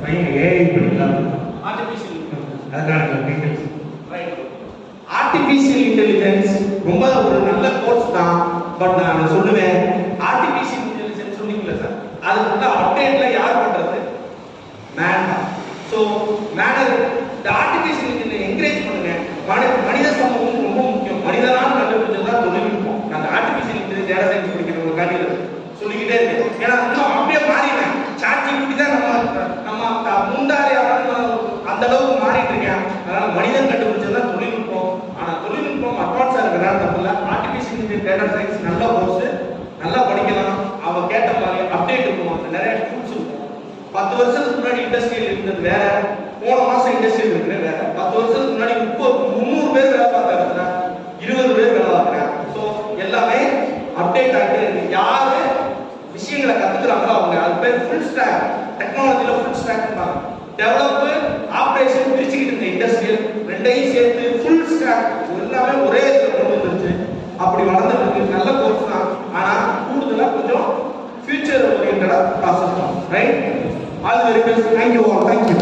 பையன் ஏஐ படிக்கலாம் ஆர்டிஃபிஷியல் அதனால டீடைல்ஸ் ரைட். ஆர்டிஃபிஷியல் இன்டெலிஜென்ஸ் ரொம்ப ஒரு நல்ல கோர்ஸ் தான். பட் நான் சொல்லுவேன், ஆர்டிஃபிஷியல் இன்டெலிஜென்ஸ் சொன்னீங்களா சார், அதுக்கு அப்டேட்ல யார் பண்றது? மேன் தான். ஸோ மேனர் இந்த ஆர்டிஃபிஷியல் இன்டெலிஜென்ஸ் என்கரேஜ் பண்ணுங்க. மனித சமூகம் ரொம்ப முக்கியம். மனிதனால் கண்டுபிடிச்சது தான் தொழில்நுட்பம். அந்த ஆர்டிஃபிஷியல் இன்டெலிஜென்ஸ் டேட்டா சயின்ஸ் படிக்கிறவங்க காட்டியது சொல்லிக்கிட்டே இருக்கேன். ஏன்னா இன்னும் அப்படியே மாறிடுறேன். சாட்ஜிபிடி தான் நம்ம முந்தாரி அந்த அளவுக்கு மாறிட்டு இருக்கேன். அதனால மனிதன் கண்டுபிடிச்சது தான் தொழில்நுட்பம். ஆனா தொழில்நுட்பம் அட்வான்ஸா இருக்கிறாங்க தப்புல. ஆர்டிஃபிஷியல் இன்டெலிஜென்ஸ் டேட்டா சயின்ஸ் நல்ல கோர்ஸ், நல்லா படிக்கலாம். அவன் கேட்ட மாதிரி அப்டேட் இருக்கும், நிறைய டூல்ஸ் இருக்கும். 10 வருஷத்துக்கு முன்னாடி இண்டஸ்ட்ரியல் இருந்தது வேற, போன மாசம் இண்டஸ்ட்ரியல் இருக்கிறது வேற. 10 வருஷத்துக்கு முன்னாடி 300 பேர் வேலை பார்க்க இருக்கிறாங்க, 20 பேர் வேலை பார்க்குறாங்க. ஸோ எல்லாமே அப்டேட் ஆகிட்டே இருக்கு. யாரு விஷயங்களை கத்துக்கிறாங்களோ அவங்க, அது பேர் ஃபுல் ஸ்டாக். டெக்னாலஜில ஃபுல் ஸ்டாக் டெவலப் ஆப்ரேஷன் பிரிச்சுக்கிட்டு இருந்த இண்டஸ்ட்ரியல் ரெண்டையும் சேர்த்து ஃபுல் ஸ்டாக் எல்லாமே ஒரே இடத்துல கொண்டு வந்துருச்சு. அப்படி வளர்ந்துட்டு இருக்கு. நல்ல கோர்ஸ் தான். ஆனா கூடுதலா கொஞ்சம் ஃபியூச்சர் ஓரியன்டா ப்ராசஸ் தான். Right? All very best. Thank you all. Thank you.